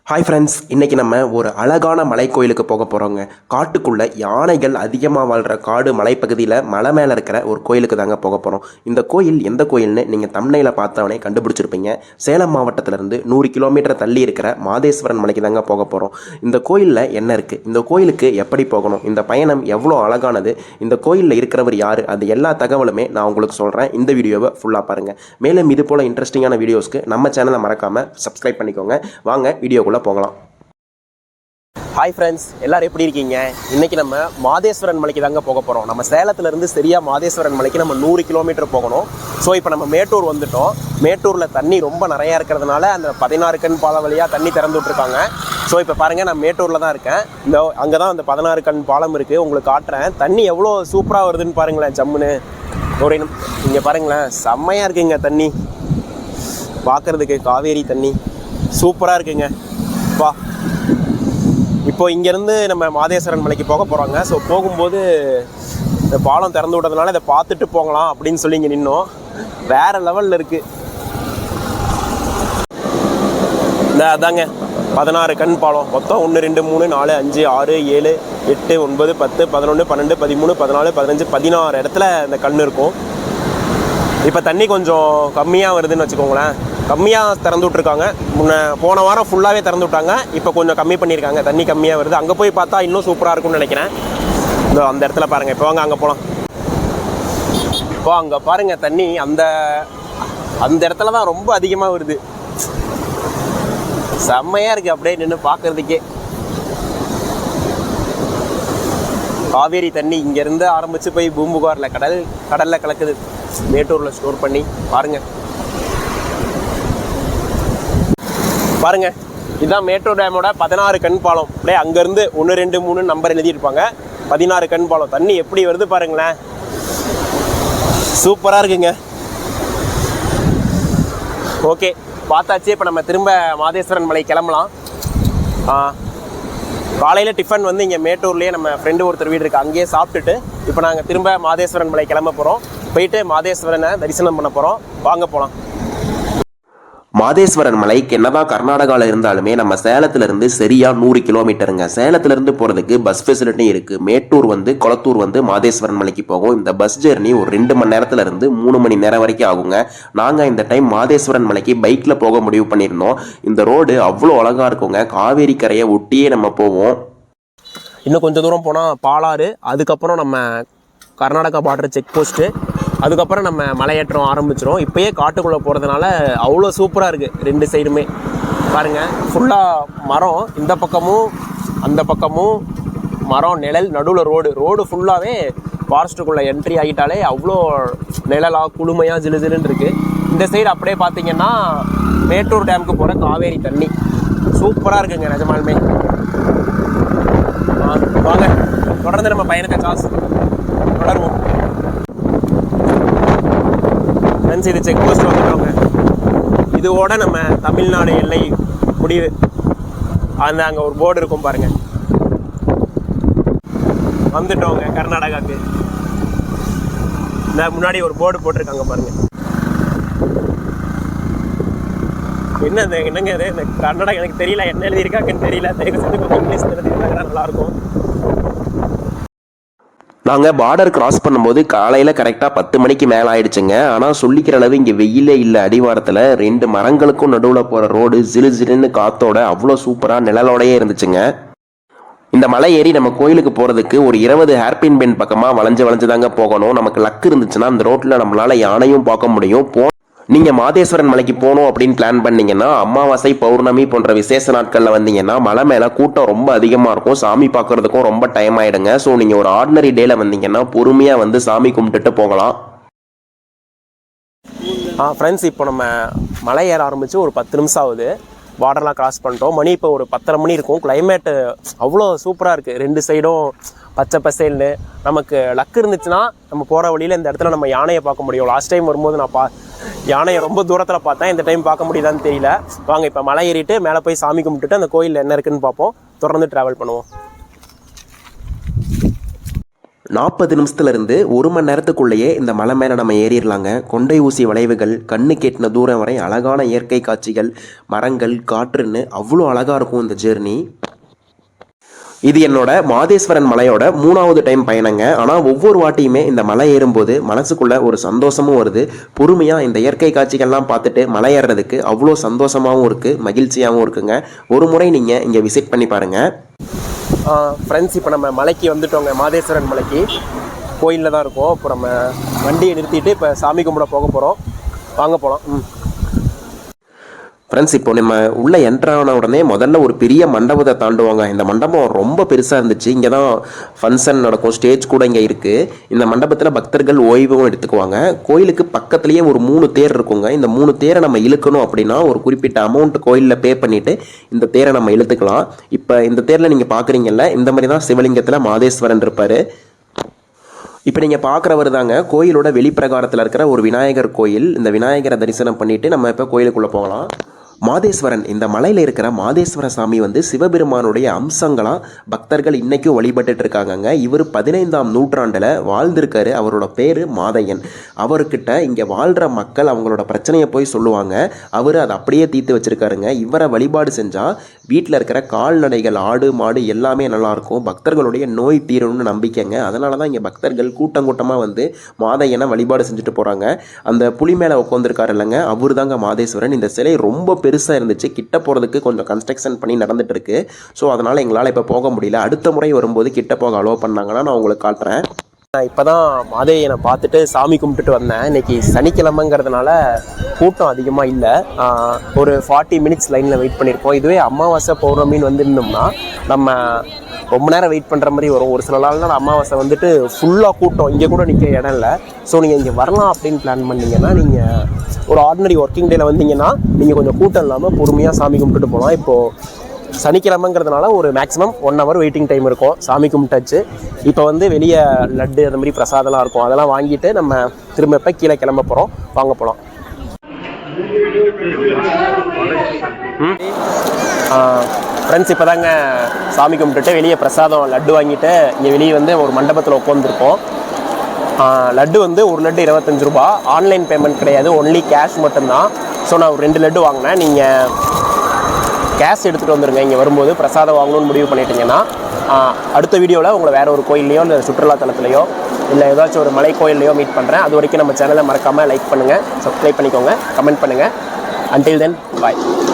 Hi friends, இன்றைக்கி நம்ம ஒரு அழகான மலை கோயிலுக்கு போக போகிறோங்க. காட்டுக்குள்ளே யானைகள் அதிகமாக வாழ்கிற காடு மலைப்பகுதியில் மலை மேலே இருக்கிற ஒரு கோயிலுக்கு தாங்க போக போகிறோம். இந்த கோயில் எந்த கோயில்னு நீங்கள் தம்ப்நெயிலை பார்த்தவனே கண்டுபிடிச்சிருப்பீங்க. சேலம் மாவட்டத்திலேருந்து 100 கிலோமீட்டர் தள்ளி இருக்கிற மாதேஸ்வரன் மலைக்கு தாங்க போக போகிறோம். இந்த கோயிலில் என்ன இருக்குது, இந்த கோயிலுக்கு எப்படி போகணும், இந்த பயணம் எவ்வளோ அழகானது, இந்த கோயிலில் இருக்கிறவர் யார், அது எல்லா தகவலுமே நான் உங்களுக்கு சொல்கிறேன். இந்த வீடியோவை ஃபுல்லாக பாருங்கள். மேலும் இது போல் இன்ட்ரெஸ்டிங்கான வீடியோஸ்க்கு நம்ம சேனலை மறக்காமல் சப்ஸ்கிரைப் பண்ணிக்கோங்க. வாங்க வீடியோக்குள்ளே போகலாம். ஹாய் ஃப்ரெண்ட்ஸ், எல்லோரும் எப்படி இருக்கீங்க? இன்றைக்கி நம்ம மாதேஸ்வரன் மலைக்கு தாங்க போக போகிறோம். நம்ம சேலத்துலேருந்து சரியாக மாதேஸ்வரன் மலைக்கு நம்ம 100 கிலோமீட்டர் போகணும். ஸோ இப்போ நம்ம மேட்டூர் வந்துட்டோம். மேட்டூரில் தண்ணி ரொம்ப நிறையா இருக்கிறதுனால அந்த 16 கண் பாலம் வழியாக தண்ணி திறந்து விட்ருக்காங்க. ஸோ இப்போ பாருங்கள், நான் மேட்டூரில் தான் இருக்கேன். இந்த அங்கே தான் அந்த 16 கண் பாலம் இருக்குது. உங்களுக்கு காட்டுறேன். தண்ணி எவ்வளோ சூப்பராக வருதுன்னு பாருங்களேன். ஜம்முன்னு ஒரு இங்கே பாருங்களேன், செம்மையாக இருக்குங்க தண்ணி பார்க்குறதுக்கு. காவேரி தண்ணி சூப்பராக இருக்குங்க. வா, இப்போ இங்கேருந்து நம்ம மாதேஸ்வரன் மலைக்கு போக போகிறாங்க. ஸோ போகும்போது இந்த பாலம் திறந்து விட்டதுனால இதை பார்த்துட்டு போகலாம் அப்படின்னு சொல்லி இங்கே நின்னோம். வேறு லெவலில் இருக்குது. இந்த அதாங்க 16 கண் பாலம். மொத்தம் 1 2 3 4 5 6 7 8 9 10 11 12 13 14 15 16 இடத்துல இந்த கண் இருக்கும். இப்போ தண்ணி கொஞ்சம் கம்மியாக வருதுன்னு வச்சுக்கோங்களேன். கம்மியாக திறந்து விட்ருக்காங்க. போன வாரம் ஃபுல்லாகவே திறந்து விட்டாங்க. இப்போ கொஞ்சம் கம்மி பண்ணியிருக்காங்க. தண்ணி கம்மியாக வருது. அங்கே போய் பார்த்தா இன்னும் சூப்பராக இருக்கும்னு நினைக்கிறேன். இந்த அந்த இடத்துல பாருங்கள். இப்போ வாங்க அங்கே போகலாம். இப்போ அங்கே பாருங்கள், தண்ணி அந்த இடத்துல தான் ரொம்ப அதிகமாக வருது. செம்மையாக இருக்குது அப்படியே நின்று பார்க்குறதுக்கே. காவேரி தண்ணி இங்கேருந்து ஆரம்பித்து போய் பூம்புகாரில் கடலில் கலக்குது. மேட்டூரில் ஸ்டோர் பண்ணி பாருங்கள். பாருங்க, இதுதான் மேட்டூர் டேமோட 16 கண் பாலம். அப்படியே அங்கேருந்து 1 2 3 நம்பர் எழுதியிருப்பாங்க. 16 கண் பாலம். தண்ணி எப்படி வருது பாருங்களேன். சூப்பராக இருக்குங்க. ஓகே, பார்த்தாச்சு. இப்போ நம்ம திரும்ப மாதேஸ்வரன் மலை கிளம்பலாம். காலையில் டிஃபன் வந்து இங்கே மேட்டூர்லேயே நம்ம ஃப்ரெண்டு ஒருத்தர் வீடு இருக்குது, அங்கேயே சாப்பிட்டுட்டு இப்போ நாங்கள் திரும்ப மாதேஸ்வரன் மலை கிளம்ப போகிறோம். போயிட்டு மாதேஸ்வரனை தரிசனம் பண்ண போகிறோம். வாங்க போகலாம். மாதேஸ்வரன் மலைக்கு என்னதான் கர்நாடகாவில் இருந்தாலுமே நம்ம சேலத்திலிருந்து சரியாக 100 கிலோமீட்டருங்க. சேலத்திலிருந்து போகிறதுக்கு பஸ் ஃபெசிலிட்டி இருக்குது. மேட்டூர் கொளத்தூர் மாதேஸ்வரன் மலைக்கு போகும். இந்த பஸ் ஜெர்னி ஒரு 2 மணி நேரத்துலேருந்து 3 மணி நேரம் வரைக்கும் ஆகுங்க. நாங்கள் இந்த டைம் மாதேஸ்வரன் மலைக்கு பைக்கில் போக முடிவு பண்ணியிருந்தோம். இந்த ரோடு அவ்வளோ அழகாக இருக்குங்க. காவேரி கரையை ஒட்டியே நம்ம போவோம். இன்னும் கொஞ்சம் தூரம் போனால் பாலாறு, அதுக்கப்புறம் நம்ம கர்நாடகா பார்டர் செக் போஸ்ட்டு, அதுக்கப்புறம் நம்ம மலையேற்றம் ஆரம்பிச்சிடும். இப்போயே காட்டுக்குள்ளே போகிறதுனால அவ்வளோ சூப்பராக இருக்குது. 2 சைடுமே பாருங்கள், ஃபுல்லாக மரம். இந்த பக்கமும் அந்த பக்கமும் மரம், நிழல், நடுவில் ரோடு ஃபுல்லாகவே ஃபாரஸ்ட்டுக்குள்ளே என்ட்ரி ஆகிட்டாலே அவ்வளோ நிழலாக குளுமையாக ஜிலுன்னு இருக்குது. இந்த சைடு அப்படியே பார்த்தீங்கன்னா மேட்டூர் டேமுக்கு போகிற காவேரி தண்ணி சூப்பராக இருக்குங்க நிஜமாலுமே. வாங்க தொடர்ந்து நம்ம பயணத்தை தொடருவோம். இது செக் போஸ்ட் வந்துட்டோங்க. இதோட நம்ம தமிழ்நாடு எல்லை முடிவு. அங்கே ஒரு போர்டு இருக்கும் பாருங்க. வந்துட்டோங்க கர்நாடகாவுக்கு. இந்த முன்னாடி ஒரு போர்டு போட்டிருக்காங்க பாருங்க. என்னங்க இது? இந்த கர்நாடகா எனக்கு தெரியல, என்ன எழுதியிருக்காங்கன்னு தெரியல. தயவு செஞ்சு கொஞ்சம் இங்கிலீஷ் எழுதியிருக்காங்கன்னா நல்லாயிருக்கும். நாங்கள் பார்டர் கிராஸ் பண்ணும்போது காலையில் கரெக்டாக 10 மணிக்கு மேலே ஆயிடுச்சுங்க. ஆனால் சொல்லிக்கிற அளவு இங்கே வெயிலே இல்லை. அடிவாரத்தில் 2 மரங்களுக்கும் நடுவில் போகிற ரோடு ஜிலுன்னு காத்தோட அவ்வளோ சூப்பராக நிழலோடையே இருந்துச்சுங்க. இந்த மலை ஏறி நம்ம கோயிலுக்கு போகிறதுக்கு ஒரு 20 ஹேர்பின் பெண்ட் பக்கமாக வளைஞ்சு தாங்க போகணும். நமக்கு லக்கு இருந்துச்சுன்னா அந்த ரோட்டில் நம்மளால் யானையும் பார்க்க முடியும். நீங்கள் மாதேஸ்வரன் மலைக்கு போகணும் அப்படின்னு பிளான் பண்ணிங்கன்னா அமாவாசை, பௌர்ணமி போன்ற விசேஷ நாட்களில் வந்தீங்கன்னா மலை மேலே கூட்டம் ரொம்ப அதிகமாக இருக்கும். சாமி பார்க்குறதுக்கும் ரொம்ப டைம் ஆகிடுங்க. ஸோ நீங்கள் ஒரு ஆர்டினரி டேயில் வந்தீங்கன்னா பொறுமையாக சாமி கும்பிட்டுட்டு போகலாம். ஃப்ரெண்ட்ஸ், இப்போ நம்ம மலை ஏற ஆரம்பித்து ஒரு 10 நிமிஷம் ஆகுது. பார்டர்லாம் கிராஸ் பண்ணிட்டோம். மணி இப்போ ஒரு 10:30 மணி இருக்கும். கிளைமேட்டு அவ்வளோ சூப்பராக இருக்குது. 2 சைடும் பச்சை பசேல்னு. நமக்கு லக்கு இருந்துச்சுன்னா நம்ம போகிற வழியில் இந்த இடத்துல நம்ம யானையை பார்க்க முடியும். லாஸ்ட் டைம் வரும்போது நான் யானையை ரொம்ப தூரத்தில் பார்த்தேன். இந்த டைம் பார்க்க முடியுதான்னு தெரியல. வாங்க இப்போ மலை ஏறிட்டு மேலே போய் சாமி கும்பிட்டுட்டு அந்த கோயிலில் என்ன இருக்குன்னு பார்ப்போம். தொடர்ந்து ட்ராவல் பண்ணுவோம். 40 நிமிஷத்துலேருந்து 1 மணி நேரத்துக்குள்ளேயே இந்த மலை மேலே நம்ம ஏறிடலாங்க. கொண்டை ஊசி வளைவுகள், கண்ணு கெட்டின தூரம் வரை அழகான இயற்கை காட்சிகள், மரங்கள், காற்றுன்னு அவ்வளோ அழகாக இருக்கும் இந்த ஜேர்னி. இது என்னோட மாதேஸ்வரன் மலையோட 3வது டைம் பயணங்க. ஆனால் ஒவ்வொரு வாட்டியுமே இந்த மலை ஏறும்போது மனசுக்குள்ள ஒரு சந்தோஷமும் வருது. பொறுமையாக இந்த இயற்கை காட்சிகள்லாம் பார்த்துட்டு மலை ஏறுறதுக்கு அவ்வளோ சந்தோஷமாகவும் இருக்குது, மகிழ்ச்சியாகவும் இருக்குங்க. ஒரு முறை நீங்கள் இங்கே விசிட் பண்ணி பாருங்கள். ஃப்ரெண்ட்ஸ், இப்போ நம்ம மலைக்கு வந்துட்டோங்க. மாதேஸ்வரன் மலைக்கு கோயிலில் தான் இருக்கோம். இப்போ நம்ம வண்டியை நிறுத்திட்டு இப்போ சாமி கும்பிட போக போகிறோம். வாங்க போகலாம். ஃப்ரெண்ட்ஸ், இப்போ நம்ம உள்ளே என்ட்ரான உடனே முதல்ல ஒரு பெரிய மண்டபத்தை தாண்டுவாங்க. இந்த மண்டபம் ரொம்ப பெருசாக இருந்துச்சு. இங்கே தான் ஃபங்க்ஷன் நடக்கும், ஸ்டேஜ் கூட இங்கே இருக்குது. இந்த மண்டபத்தில் பக்தர்கள் ஓய்வும் எடுத்துக்குவாங்க. கோயிலுக்கு பக்கத்துலேயே ஒரு 3 தேர் இருக்குங்க. இந்த 3 தேரை நம்ம இழுக்கணும் அப்படின்னா ஒரு குறிப்பிட்ட அமௌண்ட் கோயிலில் பே பண்ணிவிட்டு இந்த தேரை நம்ம இழுத்துக்கலாம். இப்போ இந்த தேரில் நீங்கள் பார்க்குறீங்கல்ல, இந்த மாதிரி தான் சிவலிங்கத்தில் மாதேஸ்வரன் இருப்பார். இப்போ நீங்கள் பார்க்குறவர் தாங்க கோயிலோட வெளிப்பிரகாரத்தில் இருக்கிற ஒரு விநாயகர் கோயில். இந்த விநாயகரை தரிசனம் பண்ணிவிட்டு நம்ம இப்போ கோயிலுக்குள்ளே போகலாம். மாதேஸ்வரன், இந்த மலையில் இருக்கிற மாதேஸ்வர சாமி வந்து சிவபெருமானுடைய அம்சங்களாக பக்தர்கள் இன்றைக்கும் வழிபட்டுட்டு இருக்காங்கங்க. இவர் 15ஆம் நூற்றாண்டில் வாழ்ந்திருக்காரு. அவரோட பேர் மாதையன். அவர்கிட்ட இங்கே வாழ்கிற மக்கள் அவங்களோட பிரச்சனையை போய் சொல்லுவாங்க. அவர் அதை அப்படியே தீர்த்து வச்சுருக்காருங்க. இவரை வழிபாடு செஞ்சால் வீட்டில் இருக்கிற கால்நடைகள், ஆடு மாடு எல்லாமே நல்லாயிருக்கும். பக்தர்களுடைய நோய் தீரணும்னு நம்பிக்கைங்க. அதனால தான் இங்கே பக்தர்கள் கூட்டம் கூட்டமாக வந்து மாதையனை வழிபாடு செஞ்சுட்டு போகிறாங்க. அந்த புலி மேலே உட்காந்துருக்காரு இல்லைங்க, அவர் தாங்க மாதேஸ்வரன். இந்த சிலை ரொம்ப பெருசாக இருந்துச்சு. கிட்ட போகிறதுக்கு கொஞ்சம் கன்ஸ்ட்ரக்ஷன் பண்ணி நடந்துட்டு இருக்கு. ஸோ அதனால் எங்களால் இப்போ போக முடியல. அடுத்த முறை வரும்போது கிட்ட போக அலோவ் பண்ணாங்கன்னா நான் உங்களுக்கு காட்டுறேன். நான் இப்போ தான் மாதையனை பார்த்துட்டு சாமி கும்பிட்டுட்டு வந்தேன். இன்றைக்கி சனிக்கிழமைங்கிறதுனால கூட்டம் அதிகமாக இல்லை. ஒரு 40 மினிட்ஸ் லைனில் வெயிட் பண்ணியிருக்கோம். இதுவே அமாவாசை பௌர்ணமின்னு வந்துருந்தோம்னா நம்ம ரொம்ப நேரம் வெயிட் பண்ணுற மாதிரி வரும். ஒரு சில நாள்னால் அமாவாசை வந்துட்டு ஃபுல்லாக கூட்டம், இங்கே கூட நிற்க இடம் இல்லை. ஸோ நீங்கள் இங்கே வரலாம் அப்படின்னு பிளான் பண்ணிங்கன்னா நீங்கள் ஒரு ஆர்டினரி ஒர்க்கிங் டேயில் வந்தீங்கன்னா நீங்கள் கொஞ்சம் கூட்டம் இல்லாமல் பொறுமையாக சாமி கும்பிட்டுட்டு போகலாம். இப்போது சனிக்கிழமைங்கிறதுனால ஒரு மேக்ஸிமம் 1 ஹவர் வெயிட்டிங் டைம் இருக்கும். சாமி கும்பிட்டாச்சு. இப்போ வந்து வெளியே லட்டு அந்த மாதிரி பிரசாதம்லாம் இருக்கும். அதெல்லாம் வாங்கிட்டு நம்ம திரும்ப இப்போ கீழே கிளம்ப போகிறோம். வாங்க போகலாம். ஃப்ரெண்ட்ஸ், இப்போ தாங்க சாமி கும்பிட்டுட்டு வெளியே பிரசாதம் லட்டு வாங்கிட்டு இங்கே வெளியே வந்து ஒரு மண்டபத்தில் உட்காந்துருக்கோம். லட்டு வந்து ஒரு லட்டு 25 ரூபா. ஆன்லைன் பேமெண்ட் கிடையாது, ஒன்லி கேஷ் மட்டும்தான். ஸோ நான் ஒரு 2 லட்டு வாங்கினேன். நீங்கள் கேஷ் எடுத்துகிட்டு வந்துடுங்க. இங்கே வரும்போது பிரசாதம் வாங்கணும்னு முடிவு பண்ணிட்டீங்கன்னா அடுத்த வீடியோவில் உங்களை வேறு ஒரு கோயில்லையோ இல்லை சுற்றுலாத்தலத்துலையோ இல்லை ஏதாச்சும் ஒரு மலை கோயில்லையோ மீட் பண்ணுறேன். அது வரைக்கும் நம்ம சேனலை மறக்காமல் லைக் பண்ணுங்கள், சப்ஸ்கிரைப் பண்ணிக்கோங்க, கமெண்ட் பண்ணுங்கள். Until then, bye.